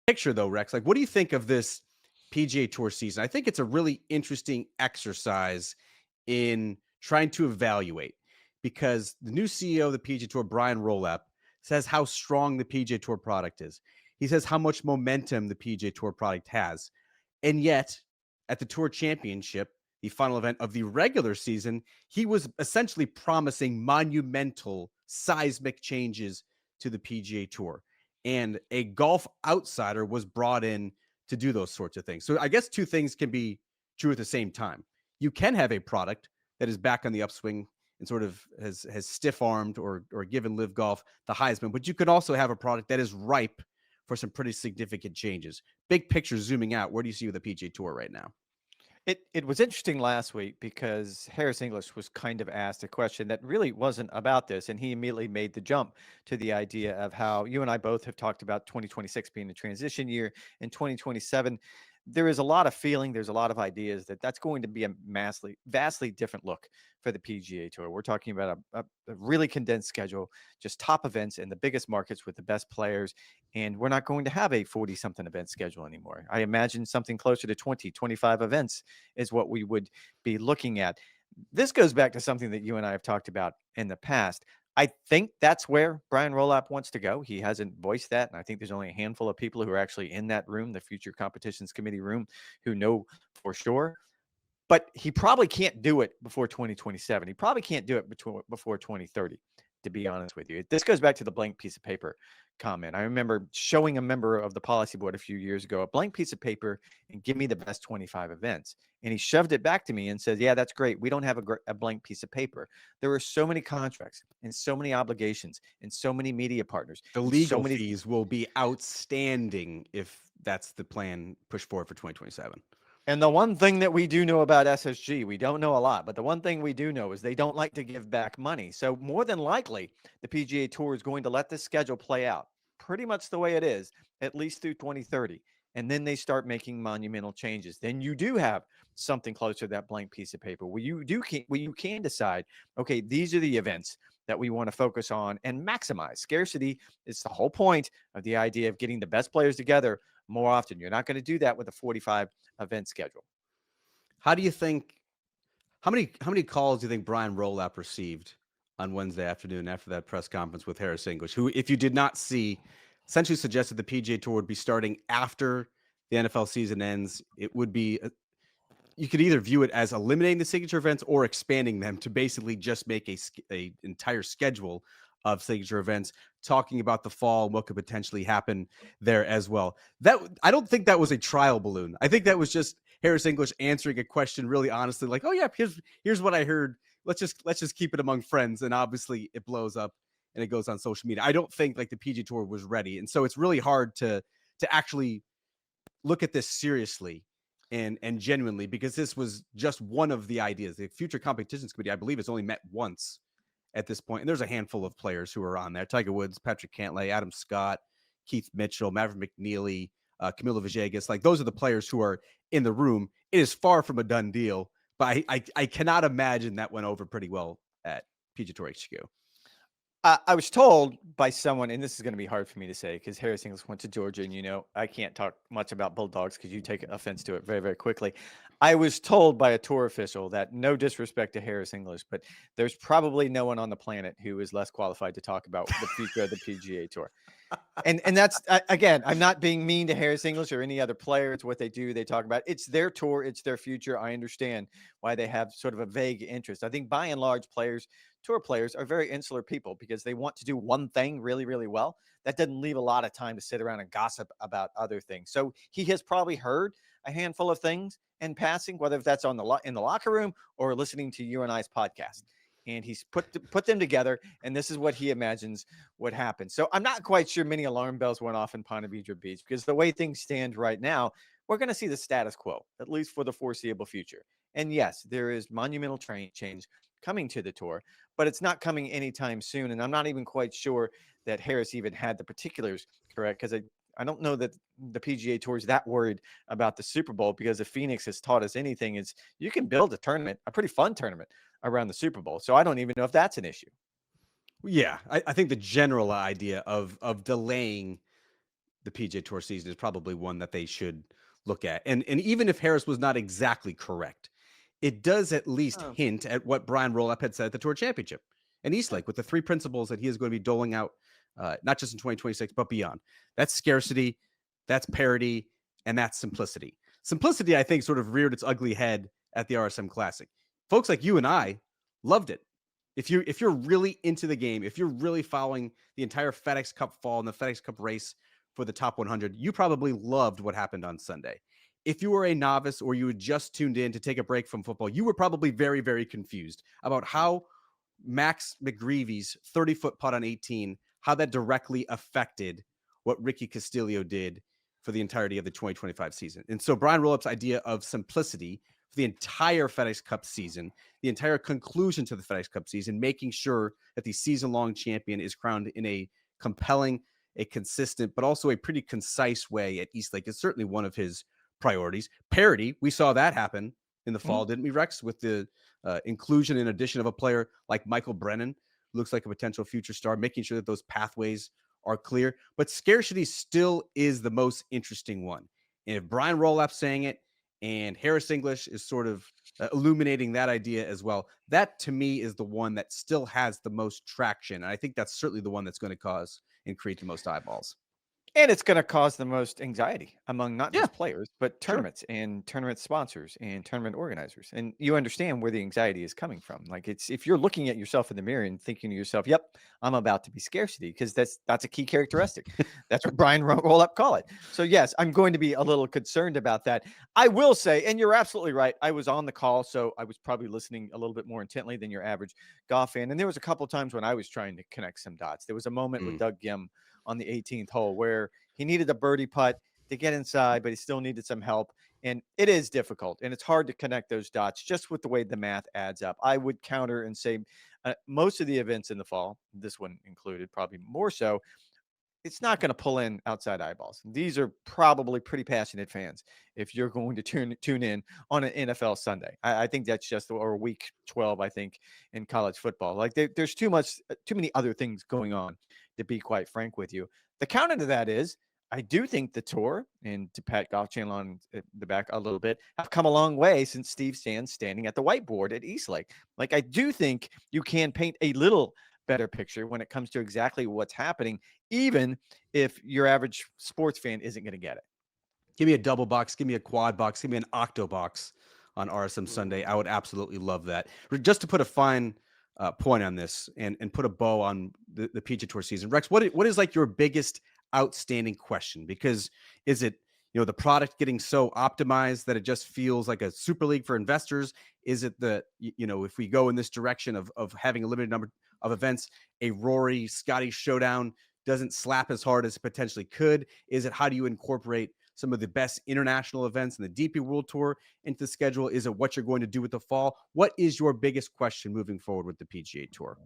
picture though, Rex, like what do you think of this PGA Tour season? I think it's a really interesting exercise in trying to evaluate because the new CEO of the PGA Tour, Brian Rolap, says how strong the PGA Tour product is. He says how much momentum the PGA Tour product has. And yet, at the Tour Championship, the final event of the regular season, he was essentially promising monumental seismic changes to the PGA Tour. And a golf outsider was brought in to do those sorts of things. So I guess two things can be true at the same time. You can have a product that is back on the upswing and sort of has stiff armed or given Live Golf the Heisman, but you could also have a product that is ripe for some pretty significant changes. Big picture, zooming out, where do you see with the PGA Tour right now? It was interesting last week because Harris English was kind of asked a question that really wasn't about this, and he immediately made the jump to the idea of how you and I both have talked about 2026 being a transition year, and 2027 there is a lot of feeling, there's a lot of ideas that that's going to be a vastly different look for the PGA Tour. We're talking about a really condensed schedule, just top events in the biggest markets with the best players, and we're not going to have a 40 something event schedule anymore. I imagine something closer to 20, 25 events is what we would be looking at. This goes back to something that you and I have talked about in the past. I think that's where Brian Rolap wants to go. He hasn't voiced that. And I think there's only a handful of people who are actually in that room, the future competitions committee room, who know for sure. But he probably can't do it before 2027. He probably can't do it before 2030, to be honest with you. This goes back to the blank piece of paper comment. I remember showing a member of the policy board a few years ago a blank piece of paper and give me the best 25 events. And he shoved it back to me and said, yeah, that's great. We don't have a blank piece of paper. There are so many contracts and so many obligations and so many media partners The and so legal many. fees will be outstanding if that's the plan pushed forward for 2027. And the one thing that we do know about SSG, we don't know a lot, but the one thing we do know is they don't like to give back money. So more than likely, the PGA Tour is going to let this schedule play out pretty much the way it is, at least through 2030. And then they start making monumental changes. Then you do have something closer to that blank piece of paper where you can decide, okay, these are the events that we want to focus on and maximize. Scarcity is the whole point of the idea of getting the best players together more often. You're not going to do that with a 45 event schedule. How do you think? How many calls do you think Brian Rolap received on Wednesday afternoon after that press conference with Harris English, who, if you did not see, essentially suggested the PGA Tour would be starting after the NFL season ends? It would be you could either view it as eliminating the signature events or expanding them to basically just make a entire schedule of signature events, talking about the fall and what could potentially happen there as well. That I don't think that was a trial balloon. I think that was just Harris English answering a question really honestly, like, "Oh yeah, here's what I heard. Let's just keep it among friends." And obviously, it blows up and it goes on social media. I don't think like the PG Tour was ready, and so it's really hard to actually look at this seriously and genuinely because this was just one of the ideas. The Future Competitions Committee, I believe, has only met once at this point, and there's a handful of players who are on there: Tiger Woods, Patrick Cantlay, Adam Scott, Keith Mitchell, Maverick McNeely, Camilo Villegas. Like those are the players who are in the room. It is far from a done deal, but I cannot imagine that went over pretty well at PGA Tour HQ. I was told by someone, and this is going to be hard for me to say because Harris English went to Georgia, and I can't talk much about Bulldogs because you take offense to it very, very quickly. I was told by a tour official that no disrespect to Harris English, but there's probably no one on the planet who is less qualified to talk about the future of the PGA Tour. And that's again, I'm not being mean to Harris English or any other player. It's what they do. They talk about it's their tour, it's their future. I understand why they have sort of a vague interest. I think by and large, tour players are very insular people because they want to do one thing really, really well. That doesn't leave a lot of time to sit around and gossip about other things. So he has probably heard a handful of things in passing, whether that's in the locker room or listening to you and I's podcast. And he's put them together, and this is what he imagines would happen. So I'm not quite sure many alarm bells went off in Ponte Vedra Beach because the way things stand right now, we're going to see the status quo, at least for the foreseeable future. And yes, there is monumental change coming to the tour, but it's not coming anytime soon. And I'm not even quite sure that Harris even had the particulars correct because I don't know that the PGA Tour is that worried about the Super Bowl because if Phoenix has taught us anything, is you can build a tournament, a pretty fun tournament around the Super Bowl. So I don't even know if that's an issue. Yeah, I think the general idea of delaying the PGA Tour season is probably one that they should look at. And even if Harris was not exactly correct, it does at least Oh, hint at what Brian Roloff had said at the Tour Championship in yeah. Eastlake with the three principles that he is going to be doling out, not just in 2026, but beyond. That's scarcity, that's parity, and that's simplicity. Simplicity, I think, sort of reared its ugly head at the RSM Classic. Folks like you and I loved it. If you're really into the game, if you're really following the entire FedEx Cup fall and the FedEx Cup race for the top 100, you probably loved what happened on Sunday. If you were a novice or you had just tuned in to take a break from football, you were probably very, very confused about how Max McGreevy's 30-foot putt on 18, how that directly affected what Ricky Castillo did for the entirety of the 2025 season. And so Brian Roloff's idea of simplicity for the entire FedEx Cup season, the entire conclusion to the FedEx Cup season, making sure that the season-long champion is crowned in a compelling, a consistent, but also a pretty concise way at Eastlake is certainly one of his priorities. Parity, we saw that happen in the fall, didn't we, Rex? With the inclusion and addition of a player like Michael Brennan, who looks like a potential future star, making sure that those pathways are clear. But scarcity still is the most interesting one. And if Brian Roloff's saying it and Harris English is sort of illuminating that idea as well, that to me is the one that still has the most traction. And I think that's certainly the one that's going to cause and create the most eyeballs. And it's going to cause the most anxiety among not Yeah, just players, but sure. tournaments and tournament sponsors and tournament organizers. And you understand where the anxiety is coming from. Like it's if you're looking at yourself in the mirror and thinking to yourself, "Yep, I'm about to be scarcity," because that's a key characteristic. That's what Brian Roll Up call it. So yes, I'm going to be a little concerned about that. I will say, and you're absolutely right. I was on the call, so I was probably listening a little bit more intently than your average golf fan. And there was a couple of times when I was trying to connect some dots. There was a moment with Mm. Doug Gim on the 18th hole where he needed a birdie putt to get inside, but he still needed some help. And it is difficult and it's hard to connect those dots just with the way the math adds up. I would counter and say most of the events in the fall, this one included, probably more so, it's not going to pull in outside eyeballs. These are probably pretty passionate fans if you're going to tune in on an NFL Sunday. I think that's just or week 12, I think, in college football. Like there's too many other things going on, to be quite frank with you. The counter to that is I do think the tour, and to pat Golf Channel on the back a little bit, have come a long way since Steve Sands standing at the whiteboard at Eastlake. Like I do think you can paint a little better picture when it comes to exactly what's happening, even if your average sports fan isn't going to get it. Give me a double box, give me a quad box, give me an octo box on RSM Sunday. I would absolutely love that. Just to put a fine point on this and put a bow on the PGA Tour season, Rex, what is like your biggest outstanding question? Because is it the product getting so optimized that it just feels like a super league for investors? Is it the if we go in this direction of having a limited number of events, a Rory Scotty showdown doesn't slap as hard as it potentially could? Is it how do you incorporate some of the best international events in the DP World Tour into the schedule? Is it what you're going to do with the fall? What is your biggest question moving forward with the PGA Tour?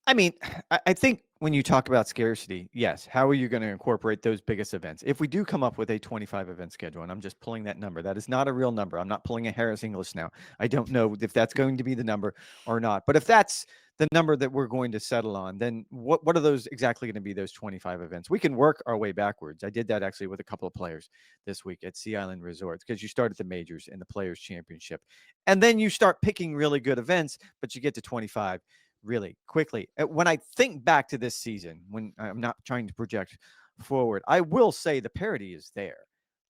I mean, I think when you talk about scarcity, yes, how are you going to incorporate those biggest events? If we do come up with a 25 event schedule, and I'm just pulling that number, that is not a real number. I'm not pulling a Harris English now. I don't know if that's going to be the number or not. But if that's the number that we're going to settle on, then what are those exactly going to be, those 25 events? We can work our way backwards. I did that actually with a couple of players this week at Sea Island Resorts, because you start at the majors and the Players Championship. And then you start picking really good events, but you get to 25 really quickly. When I think back to this season, when I'm not trying to project forward, I will say the parity is there.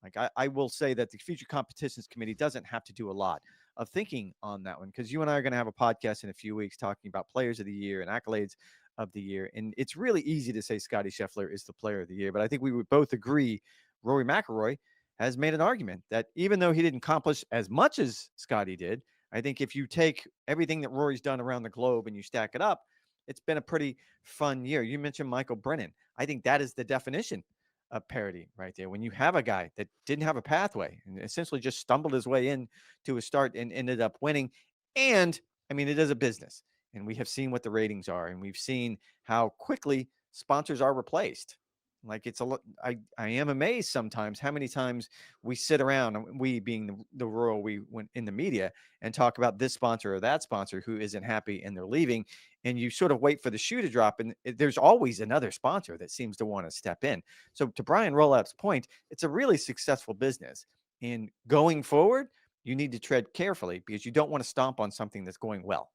Like I will say that the Future Competitions Committee doesn't have to do a lot of thinking on that one, because you and I are going to have a podcast in a few weeks talking about players of the year and accolades of the year. And it's really easy to say Scotty Scheffler is the player of the year, but I think we would both agree Rory McIlroy has made an argument that even though he didn't accomplish as much as Scotty did, I think if you take everything that Rory's done around the globe and you stack it up, it's been a pretty fun year. You mentioned Michael Brennan. I think that is the definition of parity right there. When you have a guy that didn't have a pathway and essentially just stumbled his way in to a start and ended up winning. And I mean, it is a business, and we have seen what the ratings are, and we've seen how quickly sponsors are replaced. Like it's a lot. I am amazed sometimes how many times we sit around, and we being the rural, we went in the media and talk about this sponsor or that sponsor who isn't happy and they're leaving. And you sort of wait for the shoe to drop, and there's always another sponsor that seems to want to step in. So to Brian Rolap's point, it's a really successful business. And going forward, you need to tread carefully because you don't want to stomp on something that's going well.